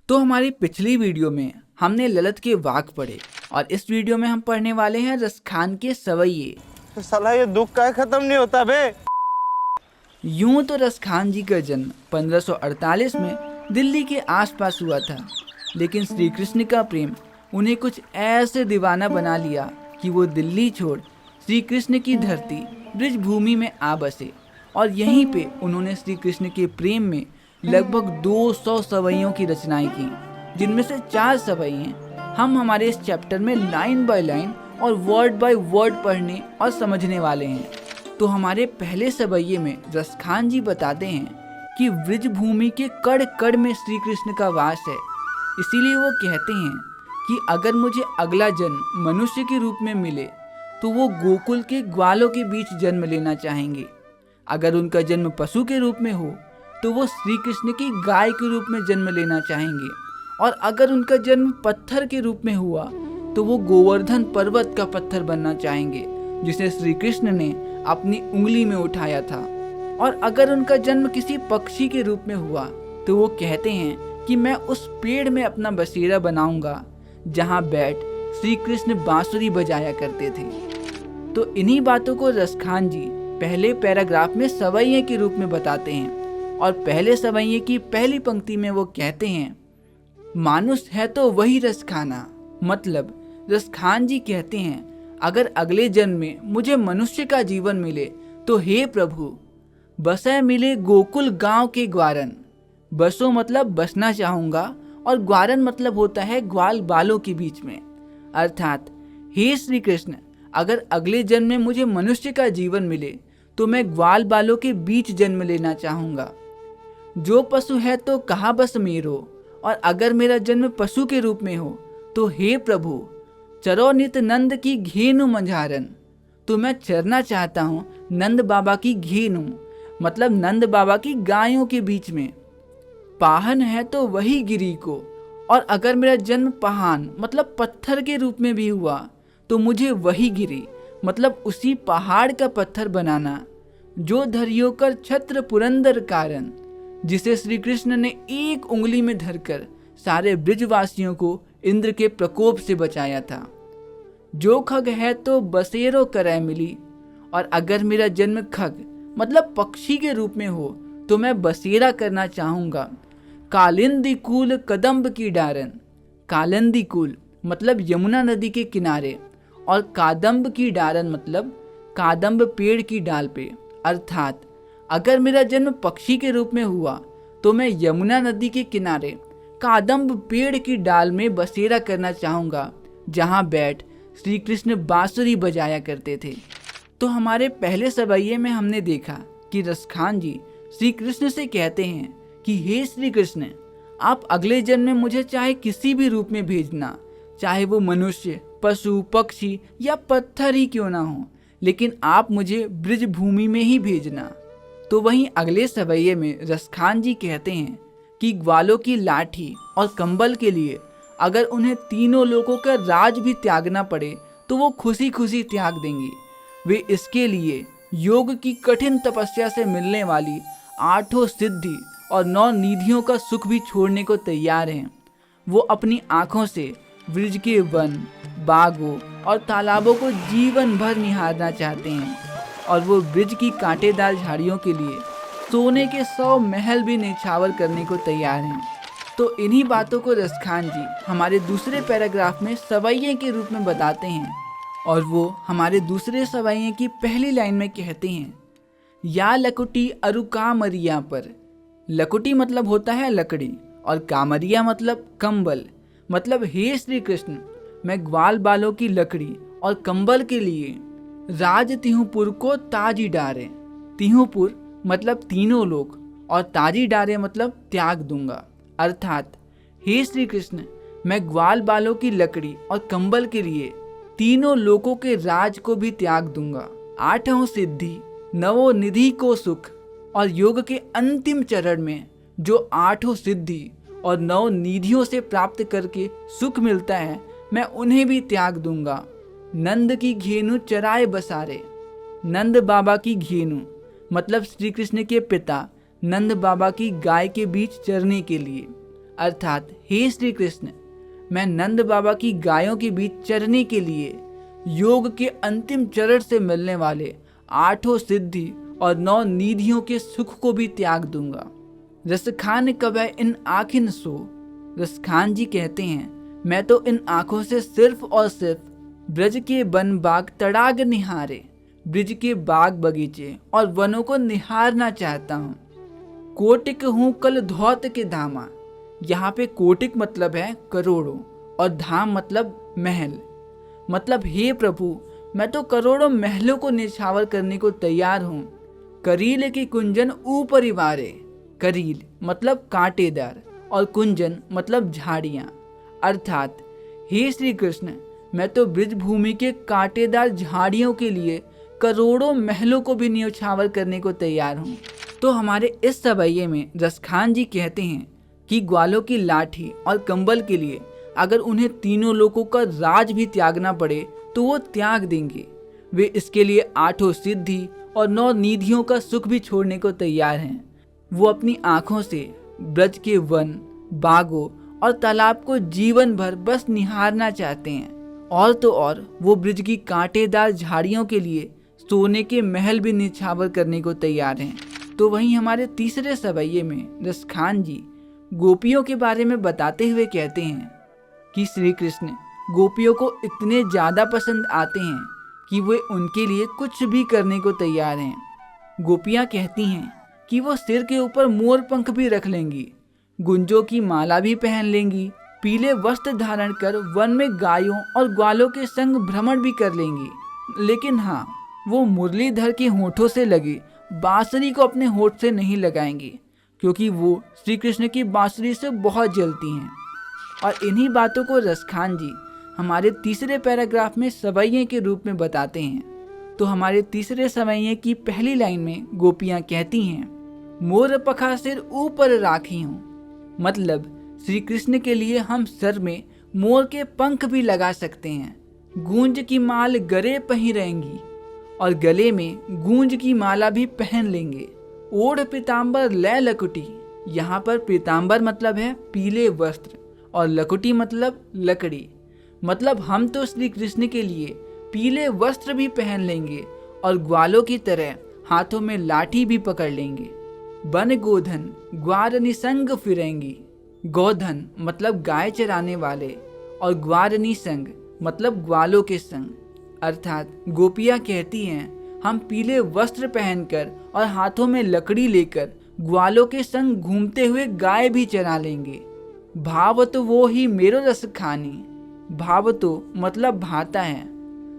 तो हमारी पिछली वीडियो में हमने ललित के वाक पढ़े और इस वीडियो में हम पढ़ने वाले हैं रसखान के सवैये। तो साला ये दुख का खत्म नहीं होता बे। यूं तो रसखान जी का जन्म 1548 में दिल्ली के आसपास हुआ था, लेकिन श्री कृष्ण का प्रेम उन्हें कुछ ऐसे दीवाना बना लिया कि वो दिल्ली छोड़ श्री कृष्ण की धरती ब्रिज भूमि में आ बसे और यहीं पे उन्होंने श्री कृष्ण के प्रेम में लगभग 200 सवैयों की रचनाएं की, जिनमें से 4 सवैये हम हमारे इस चैप्टर में लाइन बाय लाइन और वर्ड बाय वर्ड पढ़ने और समझने वाले हैं। तो हमारे पहले सवैये में रसखान जी बताते हैं कि ब्रिज भूमि के कड़ कड़ में श्री कृष्ण का वास है, इसीलिए वो कहते हैं कि अगर मुझे अगला जन्म मनुष्य के रूप में मिले तो वो गोकुल के ग्वालों के बीच जन्म लेना चाहेंगे। अगर उनका जन्म पशु के रूप में हो तो वो श्री कृष्ण की गाय के रूप में जन्म लेना चाहेंगे, और अगर उनका जन्म पत्थर के रूप में हुआ तो वो गोवर्धन पर्वत का पत्थर बनना चाहेंगे जिसे श्री कृष्ण ने अपनी उंगली में उठाया था। और अगर उनका जन्म किसी पक्षी के रूप में हुआ तो वो कहते हैं कि मैं उस पेड़ में अपना बसेरा बनाऊंगा जहां बैठ श्री कृष्ण बांसुरी बजाया करते थे। तो इन्हीं बातों को रसखान जी पहले पैराग्राफ में सवैये के रूप में बताते हैं, और पहले सवैये की पहली पंक्ति में वो कहते हैं, मानुष है तो वही रस खाना। मतलब रसखान जी कहते हैं अगर अगले जन्म में मुझे मनुष्य का जीवन मिले तो हे प्रभु बसे मिले गोकुल गांव के ग्वारन। बसो मतलब बसना चाहूंगा और ग्वारन मतलब होता है ग्वाल बालों के बीच में। अर्थात हे श्री कृष्ण अगर अगले जन्म में मुझे मनुष्य का जीवन मिले तो मैं ग्वाल बालों के बीच जन्म लेना चाहूंगा। जो पशु है तो कहाँ बस मेरो, और अगर मेरा जन्म पशु के रूप में हो तो हे प्रभु चरो नित नंद की घेनु मंझारन। तो मैं चरना चाहता हूँ नंद बाबा की घेनु, मतलब नंद बाबा की गायों के बीच में। पाहन है तो वही गिरी को, और अगर मेरा जन्म पहान मतलब पत्थर के रूप में भी हुआ तो मुझे वही गिरी मतलब उसी पहाड़ का पत्थर बनाना जो धरियो कर छत्र पुरंदर कारण, जिसे श्री कृष्ण ने एक उंगली में धरकर सारे ब्रिजवासियों को इंद्र के प्रकोप से बचाया था। जो खग है तो बसेरो करे मिली, और अगर मेरा जन्म खग मतलब पक्षी के रूप में हो तो मैं बसेरा करना चाहूंगा कालिंदी कूल कदम्ब की डारन। कालिंदी कूल मतलब यमुना नदी के किनारे, और कादम्ब की डारन मतलब कादम्ब पेड़ की डाल पे। अर्थात अगर मेरा जन्म पक्षी के रूप में हुआ तो मैं यमुना नदी के किनारे कादम्ब पेड़ की डाल में बसेरा करना चाहूँगा जहाँ बैठ श्री कृष्ण बांसुरी बजाया करते थे। तो हमारे पहले सवैये में हमने देखा कि रसखान जी श्री कृष्ण से कहते हैं कि हे श्री कृष्ण आप अगले जन्म में मुझे चाहे किसी भी रूप में भेजना, चाहे वो मनुष्य पशु पक्षी या पत्थर ही क्यों ना हो, लेकिन आप मुझे ब्रिज भूमि में ही भेजना। तो वहीं अगले सवैये में रसखान जी कहते हैं कि ग्वालों की लाठी और कंबल के लिए अगर उन्हें तीनों लोगों का राज भी त्यागना पड़े तो वो खुशी खुशी त्याग देंगी। वे इसके लिए योग की कठिन तपस्या से मिलने वाली 8 सिद्धि और 9 निधियों का सुख भी छोड़ने को तैयार हैं। वो अपनी आंखों से ब्रिज के वन बागों और तालाबों को जीवन भर निहारना चाहते हैं, और वो ब्रिज की कांटेदार झाड़ियों के लिए सोने के 100 महल भी निछावर करने को तैयार हैं। तो इन्हीं बातों को रसखान जी हमारे दूसरे पैराग्राफ में सवैये के रूप में बताते हैं, और वो हमारे दूसरे सवैये की पहली लाइन में कहते हैं, या लकुटी अरु कामरिया पर। लकुटी मतलब होता है लकड़ी और कामरिया मतलब कंबल। मतलब हे श्री कृष्ण मैं ग्वाल बालों की लकड़ी और कंबल के लिए राज तिहुपुर को ताजी डारे। तिहुपुर मतलब तीनों लोक और ताजी डारे मतलब त्याग दूंगा। अर्थात हे श्री कृष्ण मैं ग्वाल बालों की लकड़ी और कंबल के लिए तीनों लोकों के राज को भी त्याग दूंगा। 8 सिद्धि 9 निधि को सुख, और योग के अंतिम चरण में जो 8 सिद्धि और 9 निधियों से प्राप्त करके सुख मिलता है मैं उन्हें भी त्याग दूंगा। नंद की घेनु चराए बसारे। नंद बाबा की घेनु मतलब श्री कृष्ण के पिता नंद बाबा की गाय के बीच चरने के लिए। अर्थात हे श्री कृष्ण, मैं नंद बाबा की गायों के बीच चरने के लिए योग के अंतिम चरण से मिलने वाले 8 सिद्धि और 9 निधियों के सुख को भी त्याग दूंगा। रसखान कबै इन आँखिन सो। रसखान जी कहते हैं, मैं तो इन आंखों से सिर्फ और सिर्फ ब्रज के वन बाग तड़ाग निहारे, ब्रज के बाग बगीचे और वनों को निहारना चाहता हूँ। कोटिक हूँ कल धौत के धामा। यहाँ पे कोटिक मतलब है करोड़ों और धाम मतलब महल। मतलब हे प्रभु, मैं तो करोड़ों महलों को निछावर करने को तैयार हूँ। करील की कुंजन ऊपरी वारे। करील मतलब कांटेदार और कुंजन मतलब झाड़ियाँ। अर्थात हे श्री कृष्ण, मैं तो ब्रज भूमि के कांटेदार झाड़ियों के लिए करोड़ों महलों को भी न्यौछावर करने को तैयार हूँ। तो हमारे इस सवैये में रसखान जी कहते हैं कि ग्वालों की लाठी और कंबल के लिए अगर उन्हें तीनों लोकों का राज भी त्यागना पड़े तो वो त्याग देंगे। वे इसके लिए 8 सिद्धि और 9 निधियों का सुख भी छोड़ने को तैयार हैं। वो अपनी आंखों से ब्रज के वन, बागों और तालाब को जीवन भर बस निहारना चाहते हैं। और तो और वो ब्रज की कांटेदार झाड़ियों के लिए सोने के महल भी निछावर करने को तैयार हैं। तो वहीं हमारे तीसरे सवैये में रसखान जी गोपियों के बारे में बताते हुए कहते हैं कि श्री कृष्ण गोपियों को इतने ज़्यादा पसंद आते हैं कि वे उनके लिए कुछ भी करने को तैयार हैं। गोपियाँ कहती हैं कि वो सिर के ऊपर मोर पंख भी रख लेंगी, गुंजों की माला भी पहन लेंगी, पीले वस्त्र धारण कर वन में गायों और ग्वालों के संग भ्रमण भी कर लेंगी। लेकिन हाँ, वो मुरलीधर के होठों से लगी बांसुरी को अपने होठ से नहीं लगाएंगी, क्योंकि वो श्री कृष्ण की बांसुरी से बहुत जलती हैं। और इन्हीं बातों को रसखान जी हमारे तीसरे पैराग्राफ में सवैये के रूप में बताते हैं। तो हमारे तीसरे सवैये की पहली लाइन में गोपियाँ कहती हैं, मोर पखा सिर ऊपर राखी हूँ। मतलब श्री कृष्ण के लिए हम सर में मोर के पंख भी लगा सकते हैं। गूंज की माल गले पहिरेंगी और गले में गूंज की माला भी पहन लेंगे। ओढ़ पीताम्बर लै लकुटी। यहाँ पर पीताम्बर मतलब है पीले वस्त्र और लकुटी मतलब लकड़ी। मतलब हम तो श्री कृष्ण के लिए पीले वस्त्र भी पहन लेंगे और ग्वालों की तरह हाथों में लाठी भी पकड़ लेंगे। बन गोधन ग्वार निसंग फिरेंगी। गोधन मतलब गाय चराने वाले और ग्वार निसंग मतलब ग्वालों के संग। अर्थात गोपियाँ कहती हैं, हम पीले वस्त्र पहनकर और हाथों में लकड़ी लेकर ग्वालों के संग घूमते हुए गाय भी चरा लेंगे। भाव तो वो ही मेरो रस खानी। भाव तो मतलब भाता है।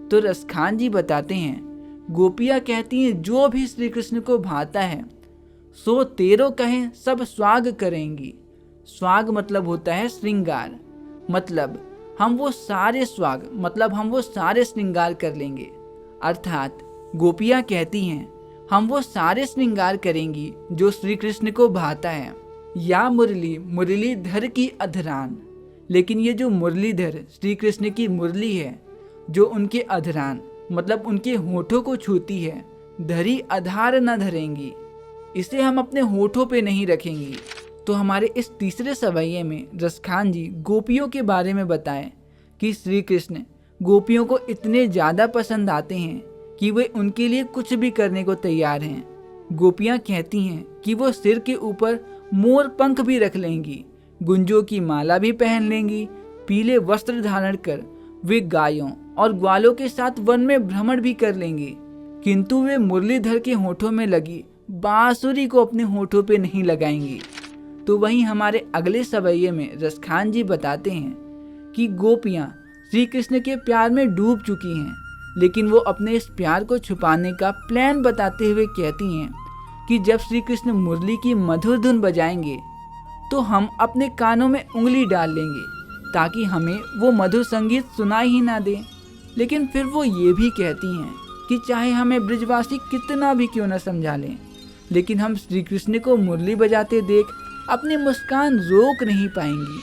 तो रसखान जी बताते हैं, गोपियाँ कहती हैं जो भी श्री कृष्ण को भाता है सो तेरो कहें सब स्वाग करेंगी। स्वाग मतलब होता है श्रृंगार। मतलब हम वो सारे स्वाग मतलब हम वो सारे श्रृंगार कर लेंगे। अर्थात गोपियाँ कहती हैं हम वो सारे श्रृंगार करेंगी जो श्री कृष्ण को भाता है। या मुरली मुरलीधर की अधरान। लेकिन ये जो मुरलीधर श्री कृष्ण की मुरली है जो उनके अधरान मतलब उनके होठों को छूती है, धरी आधार न धरेंगी, इसे हम अपने होठों पे नहीं रखेंगी। तो हमारे इस तीसरे सवैये में रसखान जी गोपियों के बारे में बताएं कि श्री कृष्ण गोपियों को इतने ज़्यादा पसंद आते हैं कि वे उनके लिए कुछ भी करने को तैयार हैं। गोपियाँ कहती हैं कि वो सिर के ऊपर मोर पंख भी रख लेंगी, गुंजों की माला भी पहन लेंगी, पीले वस्त्र धारण कर वे गायों और ग्वालों के साथ वन में भ्रमण भी कर लेंगी, किंतु वे मुरलीधर के होठों में लगी बांसुरी को अपने होठों पे नहीं लगाएंगी। तो वहीं हमारे अगले सवैये में रसखान जी बताते हैं कि गोपियाँ श्री कृष्ण के प्यार में डूब चुकी हैं, लेकिन वो अपने इस प्यार को छुपाने का प्लान बताते हुए कहती हैं कि जब श्री कृष्ण मुरली की मधुर धुन बजाएंगे तो हम अपने कानों में उंगली डाल लेंगे ताकि हमें वो मधुर संगीत सुनाई ही ना दे। लेकिन फिर वो ये भी कहती हैं कि चाहे हमें ब्रजवासी कितना भी क्यों न समझा लें, लेकिन हम श्री कृष्ण को मुरली बजाते देख अपनी मुस्कान रोक नहीं पाएंगी।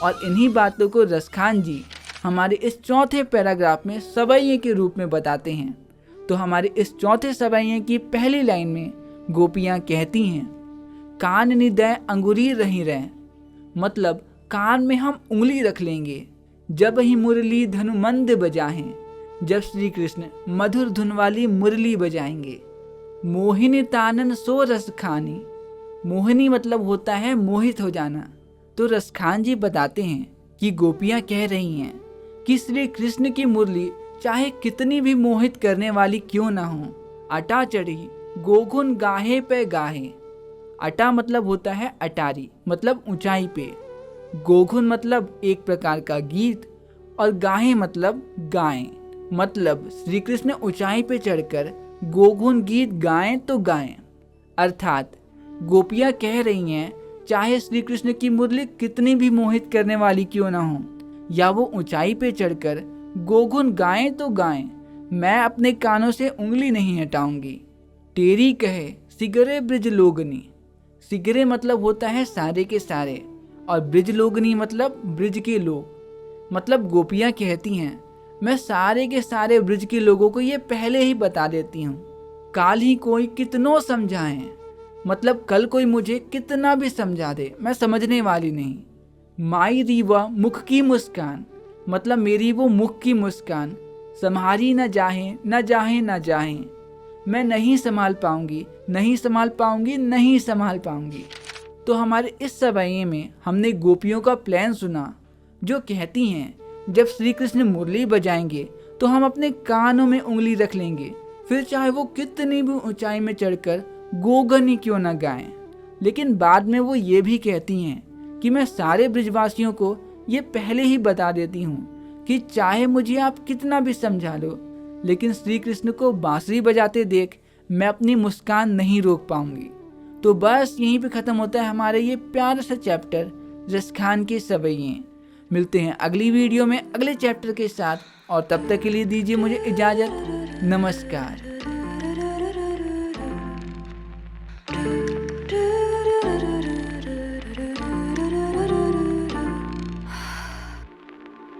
और इन्हीं बातों को रसखान जी हमारे इस चौथे पैराग्राफ में सवैये के रूप में बताते हैं। तो हमारे इस चौथे सवैये की पहली लाइन में गोपियाँ कहती हैं, कान निदय अंगुरी रही रह। मतलब कान में हम उंगली रख लेंगे। जब ही मुरली धनुमंद बजाएं, जब श्री कृष्ण मधुर धुन वाली मुरली बजाएंगे। मोहिनी तानन सो रस खानी, मोहिनी मतलब होता है मोहित हो जाना। तो रसखान जी बताते हैं कि गोपियां कह रही हैं कि श्री कृष्ण की मुरली चाहे कितनी भी मोहित करने वाली क्यों ना हो, अटा चढ़ी गोघुन गाहे पे गाहे। अटा मतलब होता है अटारी, मतलब ऊंचाई पे। गोघुन मतलब एक प्रकार का गीत, और गाहे मतलब गाएं। मतलब श्री कृष्ण ऊंचाई पे चढ़कर गोघुन गीत गाएं तो गाएं। अर्थात गोपियां कह रही हैं चाहे श्री कृष्ण की मुरली कितनी भी मोहित करने वाली क्यों ना हो, या वो ऊंचाई पे चढ़कर गोघुन गाएं तो गाएं, मैं अपने कानों से उंगली नहीं हटाऊंगी। तेरी कहे सिगरे ब्रिज लोगनी, सिगरे मतलब होता है सारे के सारे, और ब्रिज लोगनी मतलब ब्रिज के लोग। मतलब गोपियां कहती हैं मैं सारे के सारे ब्रिज के लोगों को ये पहले ही बता देती हूँ, काल ही कोई कितनों समझाएं। मतलब कल कोई मुझे कितना भी समझा दे, मैं समझने वाली नहीं। माई रीवा मुख की मुस्कान, मतलब मेरी वो मुख की मुस्कान संभारी न जाहे न जाहे न जाहे, मैं नहीं संभाल पाऊंगी, नहीं संभाल पाऊंगी, नहीं संभाल पाऊंगी। तो हमारे इस सभाए में हमने गोपियों का प्लान सुना, जो कहती हैं जब श्री कृष्ण मुरली बजाएंगे तो हम अपने कानों में उंगली रख लेंगे, फिर चाहे वो कितनी भी ऊंचाई में चढ़कर गोगन ही क्यों न गाएं। लेकिन बाद में वो ये भी कहती हैं कि मैं सारे ब्रिजवासियों को ये पहले ही बता देती हूँ कि चाहे मुझे आप कितना भी समझा लो, लेकिन श्री कृष्ण को बांसुरी बजाते देख मैं अपनी मुस्कान नहीं रोक पाऊंगी। तो बस यहीं पे ख़त्म होता है हमारे ये प्यारा सा चैप्टर रसखान के सवैये। मिलते हैं अगली वीडियो में अगले चैप्टर के साथ, और तब तक के लिए दीजिए मुझे इजाज़त। नमस्कार।